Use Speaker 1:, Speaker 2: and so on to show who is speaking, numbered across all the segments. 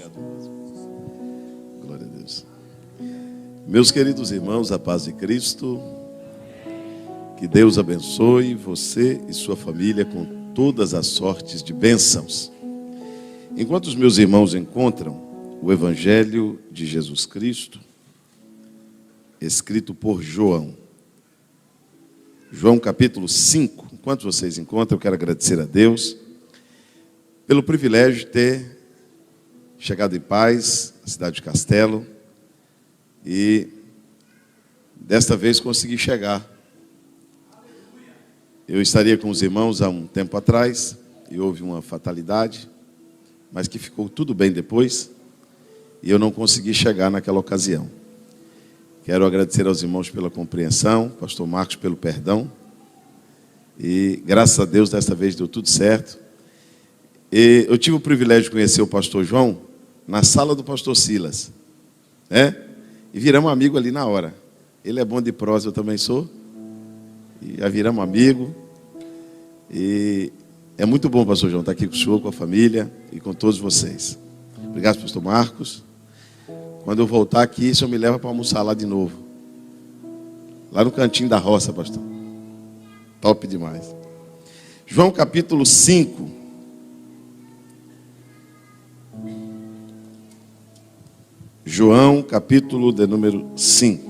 Speaker 1: Obrigado. Glória a Deus. Meus queridos irmãos, a paz de Cristo. Que Deus abençoe você e sua família com todas as sortes de bênçãos. Enquanto os meus irmãos encontram o Evangelho de Jesus Cristo, escrito por João. João capítulo 5. Enquanto vocês encontram, eu quero agradecer a Deus pelo privilégio de ter chegado em paz à cidade de Castelo e desta vez consegui chegar. Eu estaria com os irmãos há um tempo atrás e houve uma fatalidade, mas que ficou tudo bem depois e eu não consegui chegar naquela ocasião. Quero agradecer aos irmãos pela compreensão, pastor Marcos pelo perdão e graças a Deus desta vez deu tudo certo. E eu tive o privilégio de conhecer o pastor João na sala do pastor Silas, né? E viramos amigo ali na hora. Ele é bom de prosa, eu também sou. E já viramos amigo. E é muito bom, pastor João, estar aqui com o senhor, com a família e com todos vocês. Obrigado, pastor Marcos. Quando eu voltar aqui, o senhor me leva para almoçar lá de novo. Lá no cantinho da roça, pastor. Top demais. João capítulo 5. João, capítulo de número 5.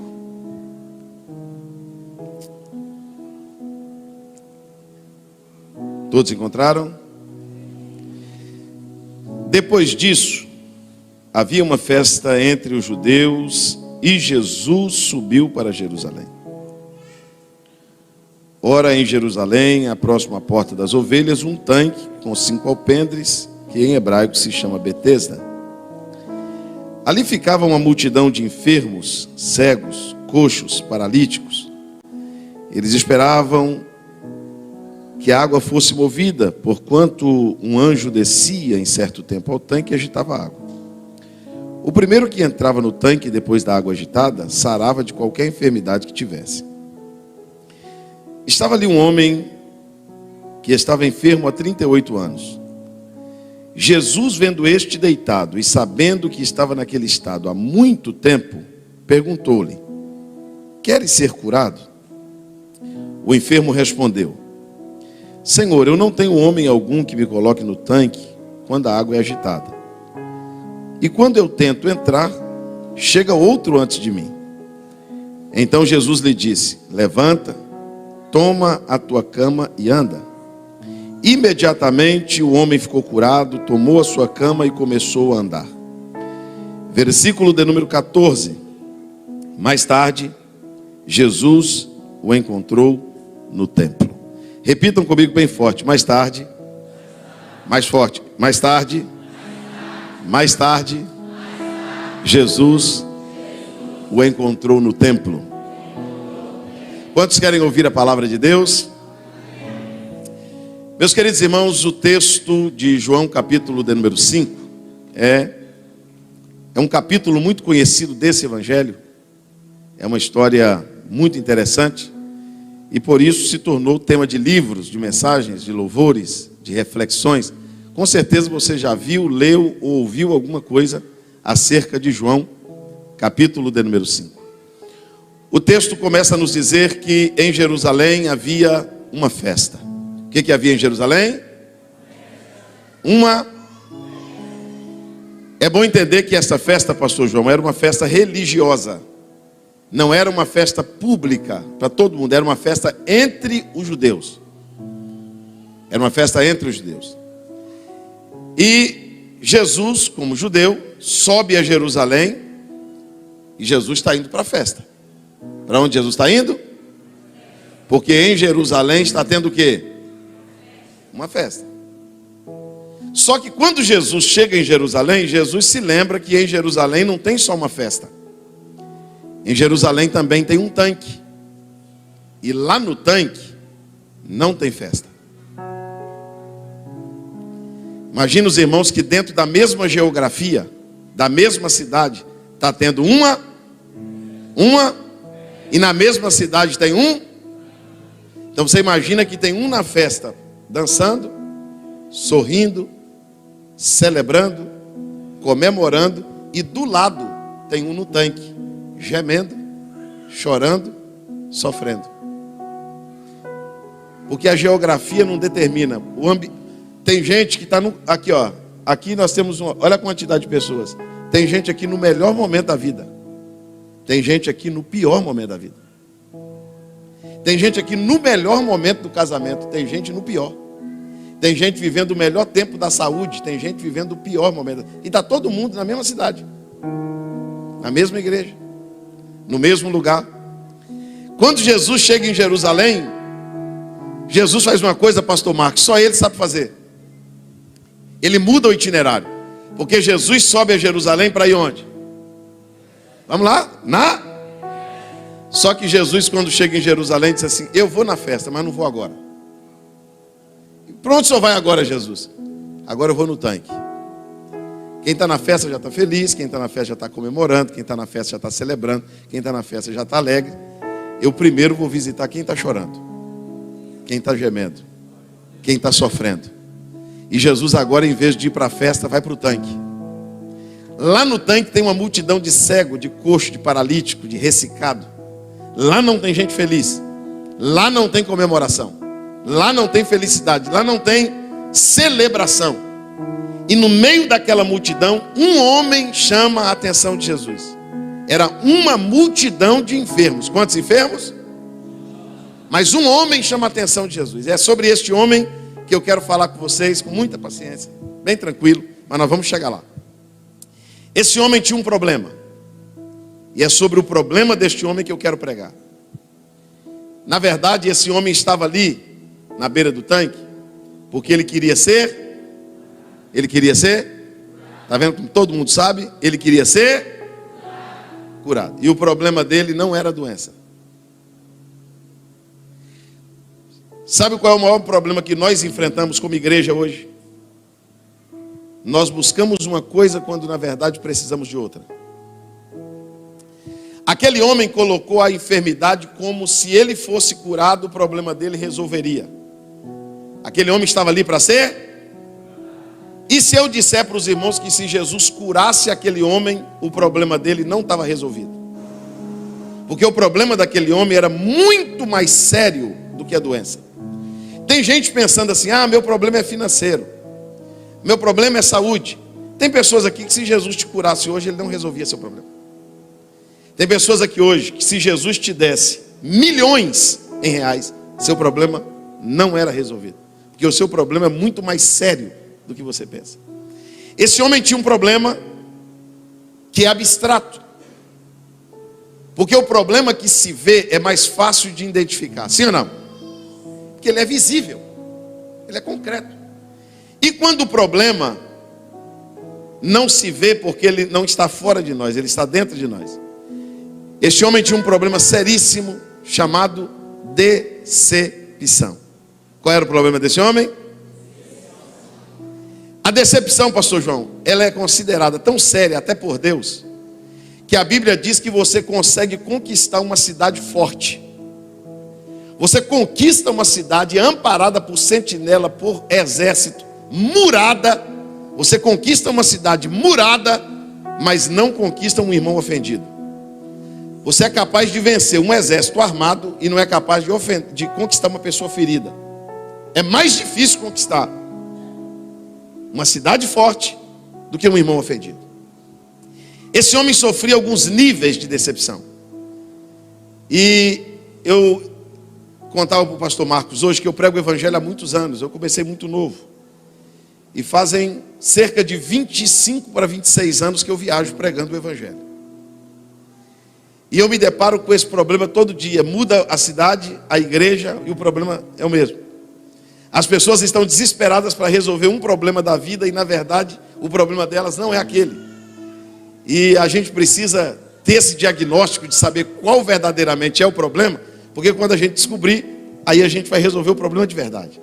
Speaker 1: Todos encontraram? Depois disso, havia uma festa entre os judeus e Jesus subiu para Jerusalém. Ora, em Jerusalém, à próxima porta das ovelhas, um tanque com 5 alpendres, que em hebraico se chama Betesda. Ali ficava uma multidão de enfermos, cegos, coxos, paralíticos. Eles esperavam que a água fosse movida, porquanto um anjo descia em certo tempo ao tanque e agitava a água. O primeiro que entrava no tanque depois da água agitada, sarava de qualquer enfermidade que tivesse. Estava ali um homem que estava enfermo há 38 anos. Jesus, vendo este deitado e sabendo que estava naquele estado há muito tempo, perguntou-lhe: queres ser curado? O enfermo respondeu: Senhor, eu não tenho homem algum que me coloque no tanque quando a água é agitada. E quando eu tento entrar, chega outro antes de mim. Então Jesus lhe disse: levanta, toma a tua cama e anda. Imediatamente o homem ficou curado, tomou a sua cama e começou a andar. Versículo de número 14. Mais tarde, Jesus o encontrou no templo. Repitam comigo bem forte. Mais tarde. Mais forte. Mais tarde. Mais tarde. Jesus o encontrou no templo. Quantos querem ouvir a palavra de Deus? Meus queridos irmãos, o texto de João, capítulo de número 5, é um capítulo muito conhecido desse evangelho. É uma história muito interessante e por isso se tornou tema de livros, de mensagens, de louvores, de reflexões. Com certeza você já viu, leu ou ouviu alguma coisa acerca de João, capítulo de número 5. O texto começa a nos dizer que em Jerusalém havia uma festa. O que havia em Jerusalém? É bom entender que essa festa, pastor João, era uma festa religiosa. Não era uma festa pública para todo mundo, era uma festa entre os judeus. Era uma festa entre os judeus. E Jesus, como judeu, sobe a Jerusalém e Jesus está indo para a festa. Para onde Jesus está indo? Porque em Jerusalém está tendo o quê? Uma festa. Só que quando Jesus chega em Jerusalém, Jesus se lembra que em Jerusalém não tem só uma festa. Em Jerusalém também tem um tanque. E lá no tanque não tem festa. Imagina os irmãos que dentro da mesma geografia, da mesma cidade, está tendo uma, e na mesma cidade tem um. Então você imagina que tem um na festa, dançando, sorrindo, celebrando, comemorando, e do lado tem um no tanque, gemendo, chorando, sofrendo. Porque a geografia não determina. Tem gente que está aqui, ó. Aqui nós temos olha a quantidade de pessoas. Tem gente aqui no melhor momento da vida. Tem gente aqui no pior momento da vida. Tem gente aqui no melhor momento do casamento. Tem gente no pior. Tem gente vivendo o melhor tempo da saúde. Tem gente vivendo o pior momento. E está todo mundo na mesma cidade. Na mesma igreja. No mesmo lugar. Quando Jesus chega em Jerusalém, Jesus faz uma coisa, pastor Marcos, só ele sabe fazer. Ele muda o itinerário. Porque Jesus sobe a Jerusalém para ir onde? Vamos lá? Só que Jesus, quando chega em Jerusalém, diz assim: eu vou na festa, mas não vou agora. Para onde o senhor vai agora, Jesus? Agora eu vou no tanque. Quem está na festa já está feliz, quem está na festa já está comemorando, quem está na festa já está celebrando, quem está na festa já está alegre. Eu primeiro vou visitar quem está chorando, quem está gemendo, quem está sofrendo. E Jesus agora, em vez de ir para a festa, vai para o tanque. Lá no tanque tem uma multidão de cego, de coxo, de paralítico, de ressecado. Lá não tem gente feliz. Lá não tem comemoração. Lá não tem felicidade. Lá não tem celebração. E no meio daquela multidão, um homem chama a atenção de Jesus. Era uma multidão de enfermos. Quantos enfermos? Mas um homem chama a atenção de Jesus. É sobre este homem que eu quero falar com vocês com muita paciência, bem tranquilo, mas nós vamos chegar lá. Esse homem tinha um problema. E é sobre o problema deste homem que eu quero pregar. Na verdade, esse homem estava ali, na beira do tanque, porque ele queria ser, está vendo como todo mundo sabe? Ele queria ser curado. E o problema dele não era a doença. Sabe qual é o maior problema que nós enfrentamos como igreja hoje? Nós buscamos uma coisa quando na verdade precisamos de outra. Aquele homem colocou a enfermidade como se ele fosse curado, o problema dele resolveria. Aquele homem estava ali para ser? E se eu disser para os irmãos que se Jesus curasse aquele homem, o problema dele não estava resolvido? Porque o problema daquele homem era muito mais sério do que a doença. Tem gente pensando assim: meu problema é financeiro, meu problema é saúde. Tem pessoas aqui que se Jesus te curasse hoje, ele não resolvia seu problema. Tem pessoas aqui hoje que se Jesus te desse milhões em reais, seu problema não era resolvido. Porque o seu problema é muito mais sério do que você pensa. Esse homem tinha um problema que é abstrato. Porque o problema que se vê é mais fácil de identificar. Sim ou não? Porque ele é visível, ele é concreto. E quando o problema não se vê, porque ele não está fora de nós, ele está dentro de nós. Este homem tinha um problema seríssimo chamado decepção. Qual era o problema desse homem? A decepção, pastor João, ela é considerada tão séria até por Deus, que a Bíblia diz que você consegue conquistar uma cidade forte. Você conquista uma cidade amparada por sentinela, por exército, murada. Você conquista uma cidade murada, mas não conquista um irmão ofendido. Você é capaz de vencer um exército armado e não é capaz de conquistar uma pessoa ferida. É mais difícil conquistar uma cidade forte do que um irmão ofendido. Esse homem sofria alguns níveis de decepção. E eu contava para o pastor Marcos hoje que eu prego o evangelho há muitos anos. Eu comecei muito novo. E fazem cerca de 25 para 26 anos que eu viajo pregando o evangelho. E eu me deparo com esse problema todo dia. Muda a cidade, a igreja, e o problema é o mesmo. As pessoas estão desesperadas para resolver um problema da vida e na verdade o problema delas não é aquele. E a gente precisa ter esse diagnóstico de saber qual verdadeiramente é o problema. Porque quando a gente descobrir, aí a gente vai resolver o problema de verdade.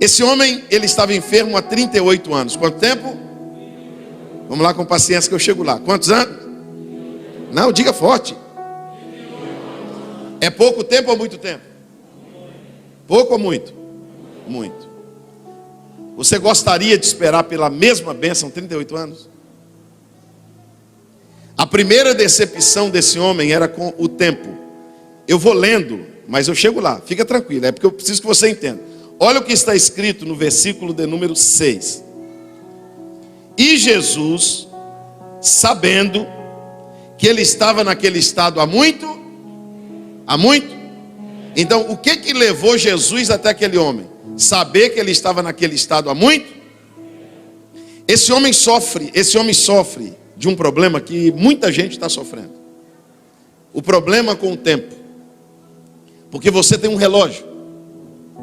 Speaker 1: Esse homem, ele estava enfermo há 38 anos. Quanto tempo? Vamos lá com paciência que eu chego lá. Quantos anos? Não, diga forte. É pouco tempo ou muito tempo? Pouco ou muito? Muito. Você gostaria de esperar pela mesma bênção 38 anos? A primeira decepção desse homem era com o tempo. Eu vou lendo, mas eu chego lá, fica tranquilo, é porque eu preciso que você entenda. Olha o que está escrito no versículo de número 6. E Jesus, sabendo que ele estava naquele estado há muito. Então, o que levou Jesus até aquele homem? Saber que ele estava naquele estado há muito. Esse homem sofre de um problema que muita gente está sofrendo. O problema com o tempo. Porque você tem um relógio,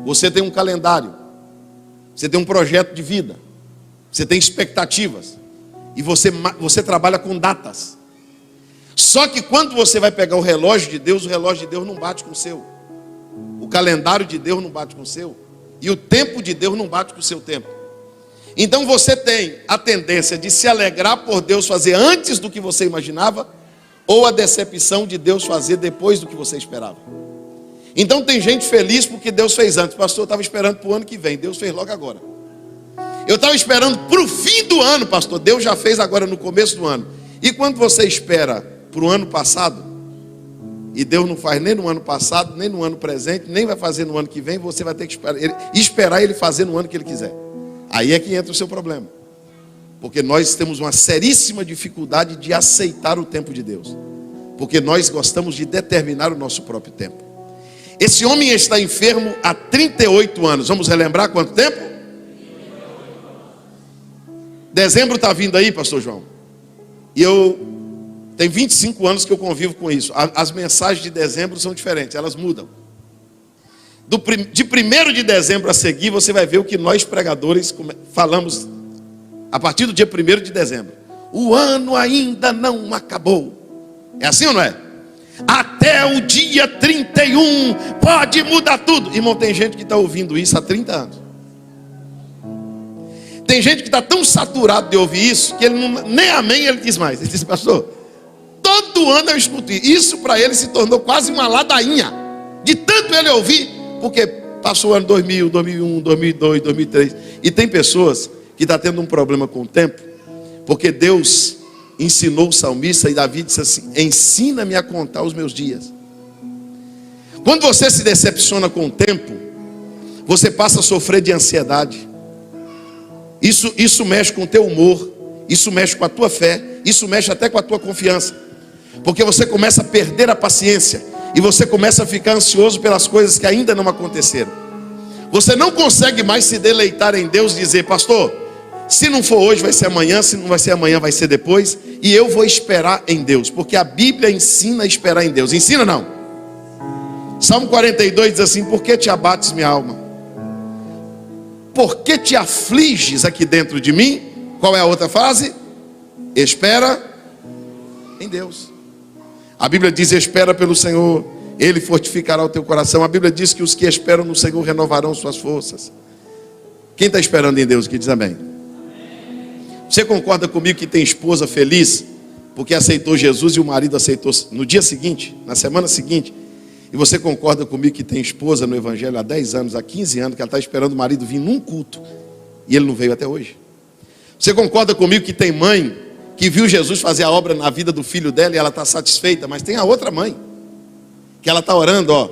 Speaker 1: você tem um calendário, você tem um projeto de vida, você tem expectativas, e você trabalha com datas. Só que quando você vai pegar o relógio de Deus não bate com o seu. O calendário de Deus não bate com o seu. E o tempo de Deus não bate com o seu tempo. Então você tem a tendência de se alegrar por Deus fazer antes do que você imaginava, ou a decepção de Deus fazer depois do que você esperava. Então tem gente feliz porque Deus fez antes. Pastor, eu estava esperando para o ano que vem, Deus fez logo agora. Eu estava esperando para o fim do ano, pastor, Deus já fez agora no começo do ano. E quando você espera para o ano passado, e Deus não faz nem no ano passado, nem no ano presente, nem vai fazer no ano que vem, você vai ter que esperar ele fazer no ano que ele quiser. Aí é que entra o seu problema. Porque nós temos uma seríssima dificuldade de aceitar o tempo de Deus. Porque nós gostamos de determinar o nosso próprio tempo. Esse homem está enfermo há 38 anos. Vamos relembrar quanto tempo? Dezembro está vindo aí, pastor João. E tem 25 anos que eu convivo com isso. As mensagens de dezembro são diferentes, elas mudam. De 1º de dezembro a seguir, você vai ver o que nós pregadores falamos a partir do dia 1º de dezembro. O ano ainda não acabou. É assim ou não é? Até o dia 31 pode mudar tudo. Irmão, tem gente que está ouvindo isso há 30 anos. Tem gente que está tão saturado de ouvir isso que ele nem amém ele diz mais. Ele diz, pastor, todo ano eu escuto isso. Isso para ele se tornou quase uma ladainha. De tanto ele ouvir, porque passou o ano 2000, 2001, 2002, 2003. E tem pessoas que estão tendo um problema com o tempo, porque Deus ensinou o salmista, e Davi disse assim, ensina-me a contar os meus dias. Quando você se decepciona com o tempo, você passa a sofrer de ansiedade. Isso mexe com o teu humor, isso mexe com a tua fé, isso mexe até com a tua confiança. Porque você começa a perder a paciência, e você começa a ficar ansioso pelas coisas que ainda não aconteceram. Você não consegue mais se deleitar em Deus e dizer, pastor, se não for hoje vai ser amanhã, se não vai ser amanhã vai ser depois, e eu vou esperar em Deus, porque a Bíblia ensina a esperar em Deus. Ensina não? Salmo 42 diz assim, por que te abates minha alma? Por que te afliges aqui dentro de mim? Qual é a outra frase? Espera em Deus. A Bíblia diz, espera pelo Senhor, Ele fortificará o teu coração. A Bíblia diz que os que esperam no Senhor renovarão suas forças. Quem está esperando em Deus aqui diz amém. Você concorda comigo que tem esposa feliz porque aceitou Jesus e o marido aceitou no dia seguinte, na semana seguinte? E você concorda comigo que tem esposa no Evangelho há 10 anos, há 15 anos, que ela está esperando o marido vir num culto e ele não veio até hoje? Você concorda comigo que tem mãe que viu Jesus fazer a obra na vida do filho dela e ela está satisfeita, mas tem a outra mãe que ela está orando,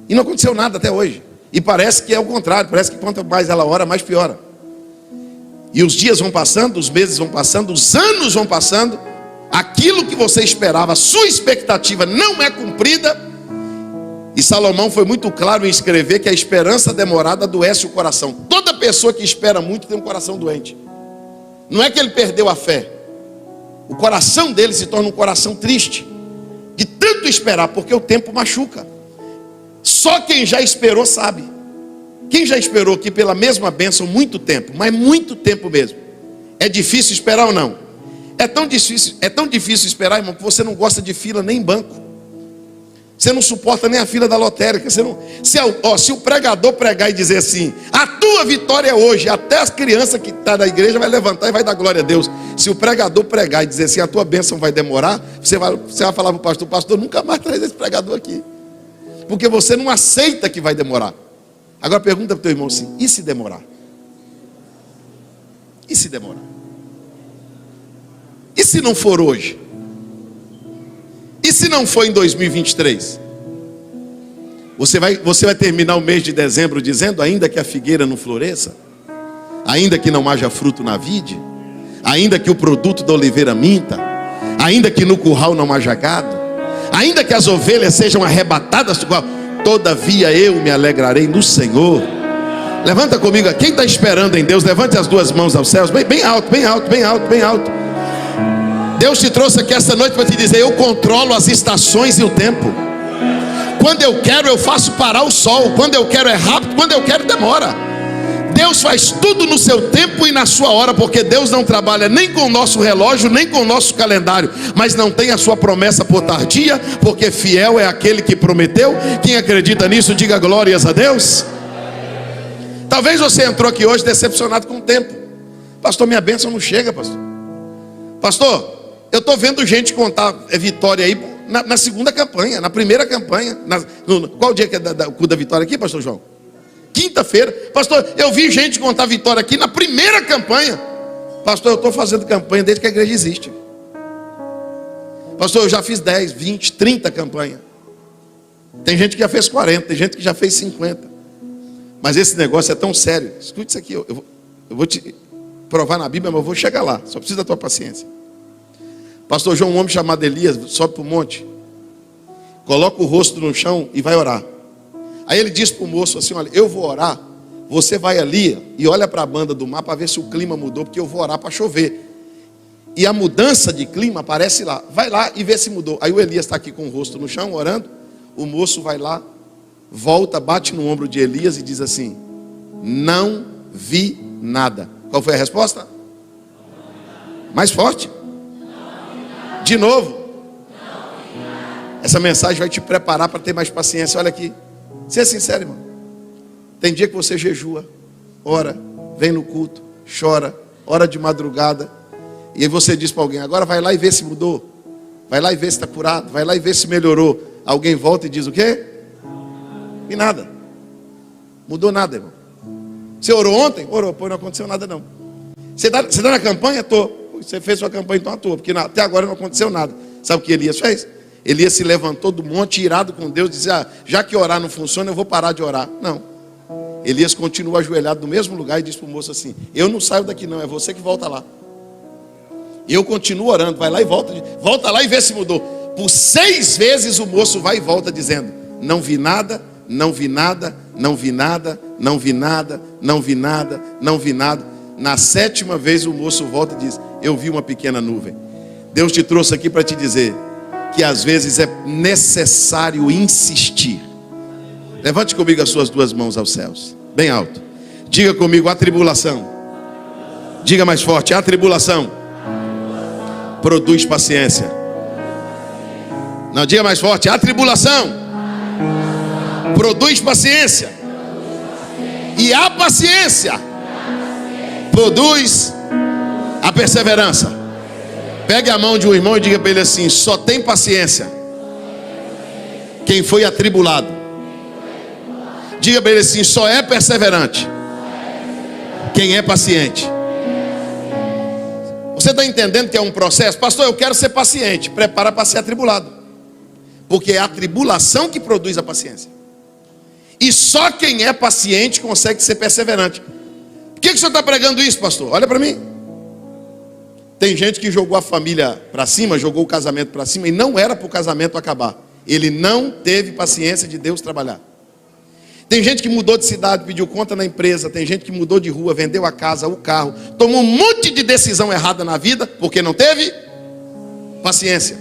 Speaker 1: e não aconteceu nada até hoje. E parece que é o contrário, parece que quanto mais ela ora, mais piora. E os dias vão passando, os meses vão passando, os anos vão passando, aquilo que você esperava, a sua expectativa não é cumprida. E Salomão foi muito claro em escrever que a esperança demorada adoece o coração. Toda pessoa que espera muito tem um coração doente. Não é que ele perdeu a fé, o coração dele se torna um coração triste, de tanto esperar, porque o tempo machuca. Só quem já esperou sabe. Quem já esperou aqui pela mesma bênção muito tempo, mas muito tempo mesmo, é difícil esperar ou não? É tão difícil esperar, irmão, que você não gosta de fila nem em banco. Você não suporta nem a fila da lotérica. Se o pregador pregar e dizer assim, a tua vitória é hoje, até as crianças que estão na igreja vai levantar e vai dar glória a Deus. Se o pregador pregar e dizer assim, a tua bênção vai demorar, você vai falar para o pastor, nunca mais traz esse pregador aqui. Porque você não aceita que vai demorar. Agora pergunta para o teu irmão assim, e se demorar? E se demorar? E se não for hoje? E se não for em 2023? Você vai terminar o mês de dezembro dizendo: ainda que a figueira não floresça, ainda que não haja fruto na vide, ainda que o produto da oliveira minta, ainda que no curral não haja gado, ainda que as ovelhas sejam arrebatadas, todavia eu me alegrarei no Senhor. Levanta comigo, quem está esperando em Deus, levante as duas mãos aos céus, bem alto, bem alto, bem alto, bem alto. Deus te trouxe aqui esta noite para te dizer: eu controlo as estações e o tempo. Quando eu quero, eu faço parar o sol. Quando eu quero é rápido, quando eu quero demora. Deus faz tudo no seu tempo e na sua hora, porque Deus não trabalha nem com o nosso relógio, nem com o nosso calendário. Mas não tem a sua promessa por tardia, porque fiel é aquele que prometeu. Quem acredita nisso, diga glórias a Deus. Talvez você entrou aqui hoje decepcionado com o tempo. Pastor, minha bênção não chega, pastor. Pastor, eu estou vendo gente contar vitória aí na segunda campanha, na primeira campanha. Qual dia que é da vitória aqui, pastor João? Quinta-feira. Pastor, eu vi gente contar vitória aqui na primeira campanha. Pastor, eu estou fazendo campanha desde que a igreja existe. Pastor, eu já fiz 10, 20, 30 campanhas. Tem gente que já fez 40, tem gente que já fez 50. Mas esse negócio é tão sério. Escute isso aqui, eu vou te provar na Bíblia, mas eu vou chegar lá. Só precisa da tua paciência. Pastor João, um homem chamado Elias, sobe para o monte, coloca o rosto no chão e vai orar. Aí ele diz para o moço assim: olha, eu vou orar, você vai ali e olha para a banda do mar para ver se o clima mudou, porque eu vou orar para chover. E a mudança de clima aparece lá. Vai lá e vê se mudou. Aí o Elias está aqui com o rosto no chão orando. O moço vai lá, volta, bate no ombro de Elias e diz assim: não vi nada. Qual foi a resposta? Mais forte. De novo. Essa mensagem vai te preparar para ter mais paciência. Olha aqui, seja sincero, irmão. Tem dia que você jejua, ora, vem no culto, chora, ora de madrugada, e aí você diz para alguém: agora vai lá e vê se mudou, vai lá e vê se está curado, vai lá e vê se melhorou. Alguém volta e diz o quê? E nada. Mudou nada, irmão. Você orou ontem? Orou, pô, não aconteceu nada não. Você está na campanha? Estou. Você fez sua campanha então à toa, porque até agora não aconteceu nada. Sabe o que Elias fez? Elias se levantou do monte, irado com Deus, dizia: ah, já que orar não funciona, eu vou parar de orar. Não. Elias continua ajoelhado no mesmo lugar e diz para o moço assim: eu não saio daqui não, é você que volta lá. E eu continuo orando, vai lá e volta lá e vê se mudou. Por 6 vezes o moço vai e volta dizendo: não vi nada, não vi nada, não vi nada, não vi nada, não vi nada, não vi nada. Na 7ª vez o moço volta e diz: eu vi uma pequena nuvem. Deus te trouxe aqui para te dizer que às vezes é necessário insistir. Levante comigo as suas duas mãos aos céus, bem alto. Diga comigo: a tribulação. Diga mais forte: a tribulação produz paciência. Não, diga mais forte: a tribulação produz paciência. E a paciência produz a perseverança. Pegue a mão de um irmão e diga para ele assim: só tem paciência quem foi atribulado. Diga para ele assim: só é perseverante quem é paciente. Você está entendendo que é um processo? Pastor, eu quero ser paciente. Prepara para ser atribulado, porque é a tribulação que produz a paciência. E só quem é paciente consegue ser perseverante. Por que o senhor está pregando isso, pastor? Olha para mim. Tem gente que jogou a família para cima, jogou o casamento para cima, e não era para o casamento acabar. Ele não teve paciência de Deus trabalhar. Tem gente que mudou de cidade, pediu conta na empresa. Tem gente que mudou de rua, vendeu a casa, o carro, tomou um monte de decisão errada na vida, porque não teve paciência.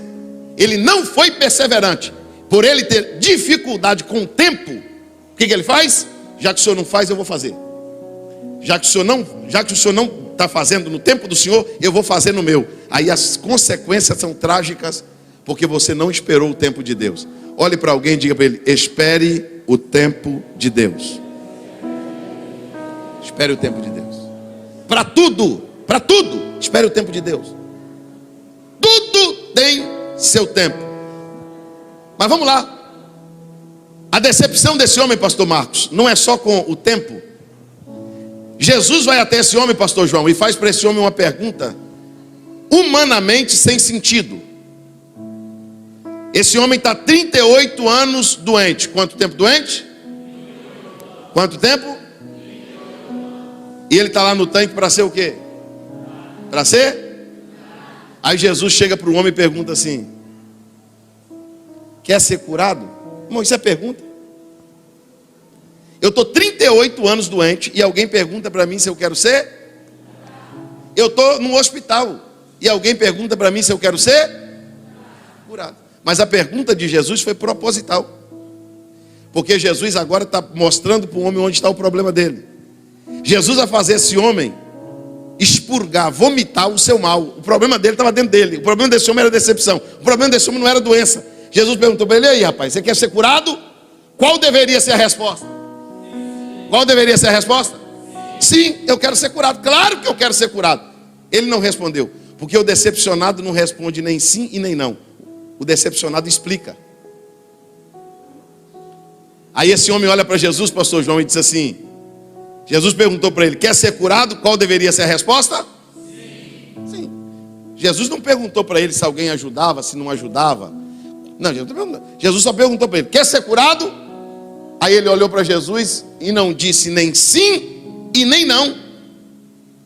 Speaker 1: Ele não foi perseverante. Por ele ter dificuldade com o tempo, o que ele faz? Já que o senhor não faz, eu vou fazer. Já que o senhor não está fazendo no tempo do Senhor, eu vou fazer no meu. Aí as consequências são trágicas, porque você não esperou o tempo de Deus. Olhe para alguém e diga para ele: espere o tempo de Deus. Espere o tempo de Deus. Para tudo, espere o tempo de Deus. Tudo tem seu tempo. Mas vamos lá. A decepção desse homem, pastor Marcos, não é só com o tempo. Jesus vai até esse homem, pastor João, e faz para esse homem uma pergunta humanamente sem sentido. Esse homem está 38 anos doente. Quanto tempo doente? Quanto tempo? E ele está lá no tanque para ser o quê? Para ser? Aí Jesus chega para o homem e pergunta assim: quer ser curado? Irmão, isso é pergunta. Eu estou 38 anos doente e alguém pergunta para mim se eu quero ser? Eu estou num hospital e alguém pergunta para mim se eu quero ser? Curado. Mas a pergunta de Jesus foi proposital. Porque Jesus agora está mostrando para o homem onde está o problema dele. Jesus vai fazer esse homem expurgar, vomitar o seu mal. O problema dele estava dentro dele. O problema desse homem era decepção. O problema desse homem não era doença. Jesus perguntou para ele: e aí, rapaz, você quer ser curado? Qual deveria ser a resposta? Qual deveria ser a resposta? Sim, eu quero ser curado. Claro que eu quero ser curado. Ele não respondeu, porque o decepcionado não responde nem sim e nem não. O decepcionado explica. Aí esse homem olha para Jesus, pastor João, e diz assim: Jesus perguntou para ele: quer ser curado? Qual deveria ser a resposta? Sim. Sim. Jesus não perguntou para ele se alguém ajudava, se não ajudava. Não, Jesus só perguntou para ele: quer ser curado? Aí ele olhou para Jesus e não disse nem sim e nem não.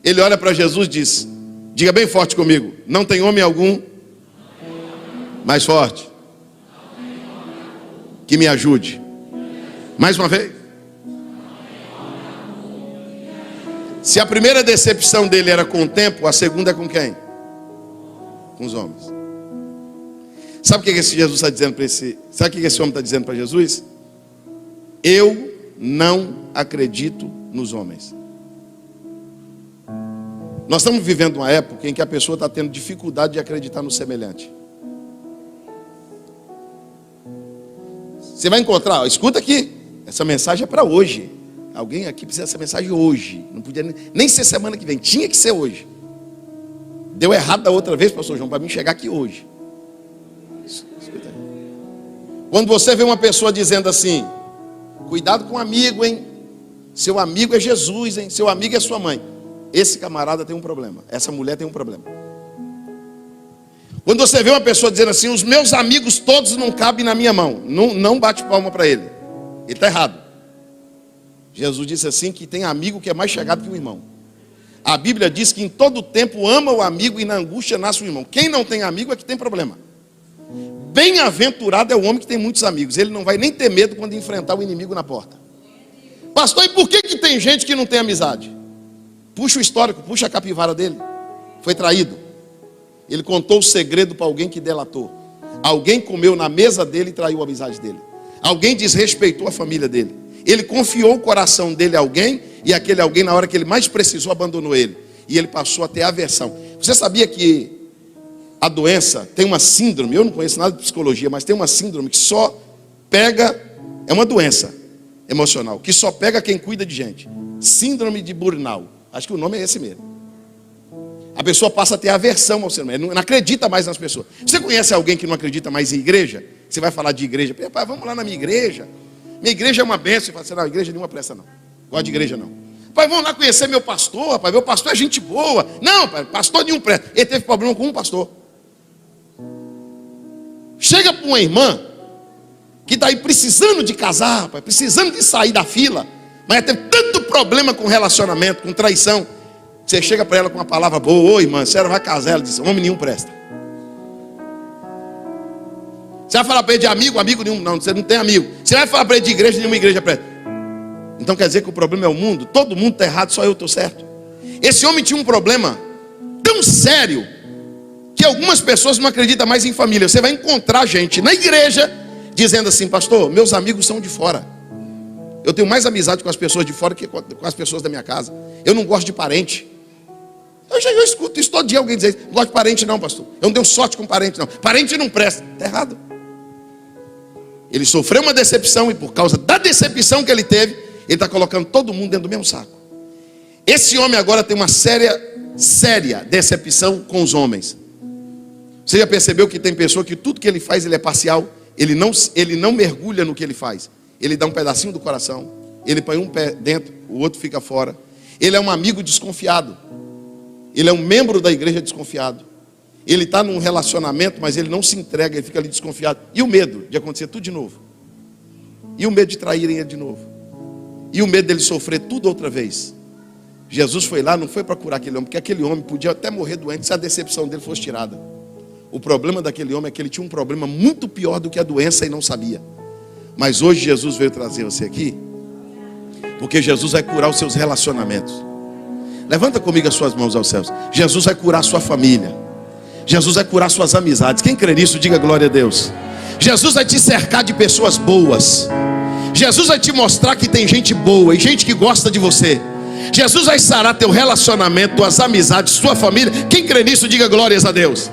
Speaker 1: Ele olha para Jesus e diz: diga bem forte comigo: não tem homem algum mais forte que me ajude. Mais uma vez. Se a primeira decepção dele era com o tempo, a segunda é com quem? Com os homens. Sabe o que esse Jesus está dizendo para esse? Sabe o que esse homem está dizendo para Jesus? Eu não acredito nos homens. Nós estamos vivendo uma época em que a pessoa está tendo dificuldade de acreditar no semelhante. Você vai encontrar, escuta aqui, essa mensagem é para hoje. Alguém aqui precisa dessa mensagem hoje. Não podia nem ser semana que vem, tinha que ser hoje. Deu errado da outra vez, pastor João, para mim chegar aqui hoje. Escuta aí. Quando você vê uma pessoa dizendo assim: cuidado com o amigo, hein? Seu amigo é Jesus, hein? Seu amigo é sua mãe. Esse camarada tem um problema. Essa mulher tem um problema. Quando você vê uma pessoa dizendo assim: os meus amigos todos não cabem na minha mão, não bate palma para ele. Ele está errado. Jesus disse assim que tem amigo que é mais chegado que um irmão. A Bíblia diz que em todo tempo ama o amigo e na angústia nasce o irmão. Quem não tem amigo é que tem problema. Bem-aventurado é o homem que tem muitos amigos. Ele não vai nem ter medo quando enfrentar o inimigo na porta. Pastor, e por que tem gente que não tem amizade? Puxa o histórico, puxa a capivara dele. Foi traído. Ele contou o segredo para alguém que delatou. Alguém comeu na mesa dele e traiu a amizade dele. Alguém desrespeitou a família dele. Ele confiou o coração dele a alguém, e aquele alguém, na hora que ele mais precisou, abandonou ele. E ele passou a ter aversão. Você sabia que a doença tem uma síndrome? Eu não conheço nada de psicologia, mas tem uma síndrome que só pega, é uma doença emocional, que só pega quem cuida de gente. Síndrome de Burnout. Acho que o nome é esse mesmo. A pessoa passa a ter aversão ao ser humano, não acredita mais nas pessoas. Você conhece alguém que não acredita mais em igreja? Você vai falar de igreja: pai, vamos lá na minha igreja. Minha igreja é uma bênção. Você fala assim: não, igreja nenhuma presta não. Gosto de igreja não. Pai, vamos lá conhecer meu pastor. Pai, meu pastor é gente boa. Não, pai, pastor nenhum presta. Ele teve problema com um pastor. Chega para uma irmã que está aí precisando de casar, pai, precisando de sair da fila, mas teve tanto problema com relacionamento, com traição. Você chega para ela com uma palavra boa: ô irmã, você vai casar? Ela diz: homem nenhum presta. Você vai falar para ele de amigo nenhum, não, você não tem amigo. Você vai falar para ele de igreja, nenhuma igreja presta. Então quer dizer que o problema é o mundo? Todo mundo está errado, só eu estou certo. Esse homem tinha um problema tão sério que algumas pessoas não acreditam mais em família. Você vai encontrar gente na igreja dizendo assim: pastor, meus amigos são de fora. Eu tenho mais amizade com as pessoas de fora que com as pessoas da minha casa. Eu não gosto de parente. Eu escuto isso todo dia, alguém dizer: não gosto de parente não, pastor. Eu não tenho sorte com parente não. Parente não presta. Está errado. Ele sofreu uma decepção e por causa da decepção que ele teve, ele está colocando todo mundo dentro do mesmo saco. Esse homem agora tem uma séria decepção com os homens. Você já percebeu que tem pessoa que tudo que ele faz ele é parcial? Ele não mergulha no que ele faz. Ele dá um pedacinho do coração, ele põe um pé dentro, o outro fica fora. Ele é um amigo desconfiado. Ele é um membro da igreja desconfiado. Ele está num relacionamento, mas ele não se entrega, ele fica ali desconfiado. E o medo de acontecer tudo de novo? E o medo de traírem ele de novo? E o medo dele sofrer tudo outra vez? Jesus foi lá, não foi para curar aquele homem, porque aquele homem podia até morrer doente se a decepção dele fosse tirada. O problema daquele homem é que ele tinha um problema muito pior do que a doença e não sabia. Mas hoje Jesus veio trazer você aqui, porque Jesus vai curar os seus relacionamentos. Levanta comigo as suas mãos aos céus. Jesus vai curar a sua família. Jesus vai curar suas amizades. Quem crê nisso, diga glória a Deus. Jesus vai te cercar de pessoas boas. Jesus vai te mostrar que tem gente boa e gente que gosta de você. Jesus vai sarar teu relacionamento, tuas amizades, sua família. Quem crê nisso, diga glórias a Deus.